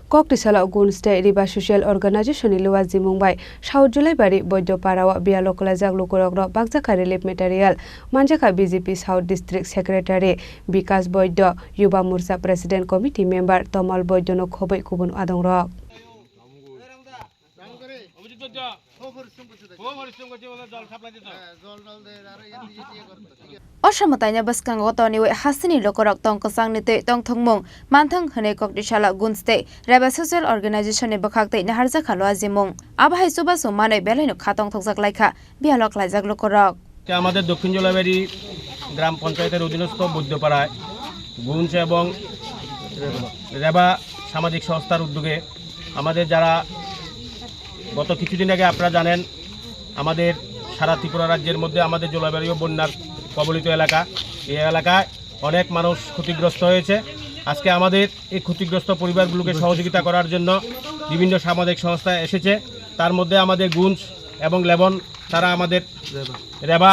Koktisala Gunz Reba Social Organization Luwazi Mumbai South Jolaibari Vaidya Parawa Bialokola Lukurogro Bakjakha Relief Material Manjakha BJP South District Secretary Vikas Vaidya Yuba Mursa President Committee Member Tomal Vaidya no Khoboi Kubun Adongrok Oshamatanya Baskang Otoni Hasini Lokorok Tonkosang Nite Tong Tongmung, Manthang Hane Koktishala Gunz Reba Social Organization Bakakte Naharjakha Luazimung, Abahai Subasu Mane Beleno Katong Toksak Laika, Bialok Lajak Lokorok. আমাদের দক্ষিণ জলাইবাড়ি গ্রাম পঞ্চায়েতের অধীনস্থ বৈদ্যপাড়ায় গুঞ্জ এবং রেবা সামাজিক সংস্থার উদ্যোগে আমাদের যারা গত কিছুদিন আগে আপনারা জানেন আমাদের সারা ত্রিপুরা রাজ্যের মধ্যে আমাদের জলাইবাড়িও বন্যার কবলিত এলাকা এই এলাকায় অনেক মানুষ ক্ষতিগ্রস্ত হয়েছে আজকে আমাদের এই ক্ষতিগ্রস্ত পরিবারগুলোকে সহযোগিতা করার জন্য বিভিন্ন সামাজিক সংস্থা এসেছে তার মধ্যে আমাদের গুঞ্জ এবং লেবন তারা আমাদের রেবা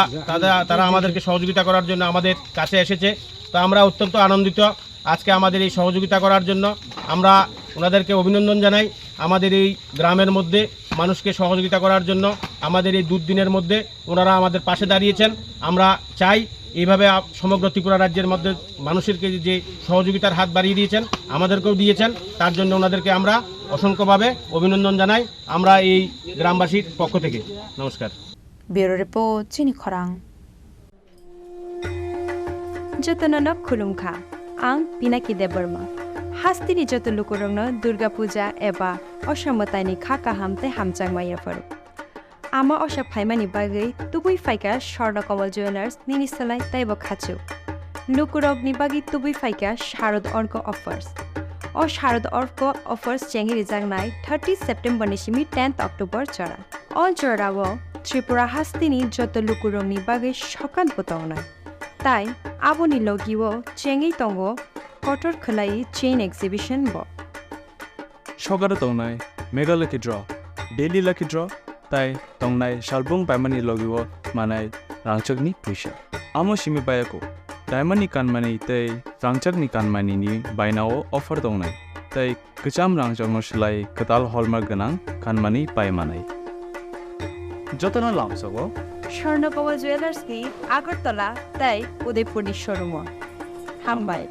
তারা আমাদেরকে সহযোগিতা করার জন্য আমাদের কাছে এসেছে তো আমরা অত্যন্ত আনন্দিত আজকে আমাদের এই সহযোগিতা করার জন্য আমরা ওনাদেরকে অভিনন্দন জানাই আমাদের এই গ্রামের মধ্যে মানুষকে সহযোগিতা করার জন্য আমাদের এই দুর্দিনের মধ্যে ওনারা আমাদের পাশে দাঁড়িয়েছেন আমরা চাই এইভাবে সমগ্র ত্রিপুরা রাজ্যের মধ্যে মানুষেরকে যে সহযোগিতার হাত বাড়িয়ে দিয়েছেন আমাদেরকেও দিয়েছেন তার জন্য ওনাদেরকে আমরা অসংখ্যভাবে অভিনন্দন জানাই আমরা এই গ্রামবাসীর পক্ষ থেকে নমস্কার Bureau Report Chini Khorang Jotononok Khulumkha Ang Pinaki Deborma Hastini Jotolukurongno Durga Puja Eba Oshamotani Khaka Hamte Hamchangmaya Faru Ama Osha Phaimani Bagai Tubui Faika Sharna Kamal Jewelers Ninisalai Taibo Khachu Lukurogni Bagi Tubui Faika Sharad Orko Offers O Sharad Orko Offers Chengi Rijangnai 30 September Nishimi 10th October Chara All Jorawo Tripura Hastini Jotolukurongni Bagai Shokan Potongnai Tai Aboni Logiwo Chengi Tongo Kotor Khalai Chain Exhibition Bo Shogara Tongnai Mega Lucky Draw Daily Lucky Draw Tai Tongnai Shalbung Paimani Logiwo Manai Rangchakni Prisha Amo Shimi Bayako Daimani Kanmani Tai Rangchakni Kanmani ni Bainao Offer Tongnai Tai Kacham Rangchakno Shlai Katal Hallmark Ganang Kanmani Paimanai Jotana Lamsogo Sharna Kamal Jewelers ni Agartala Tai Udaipur ni showroom Hambai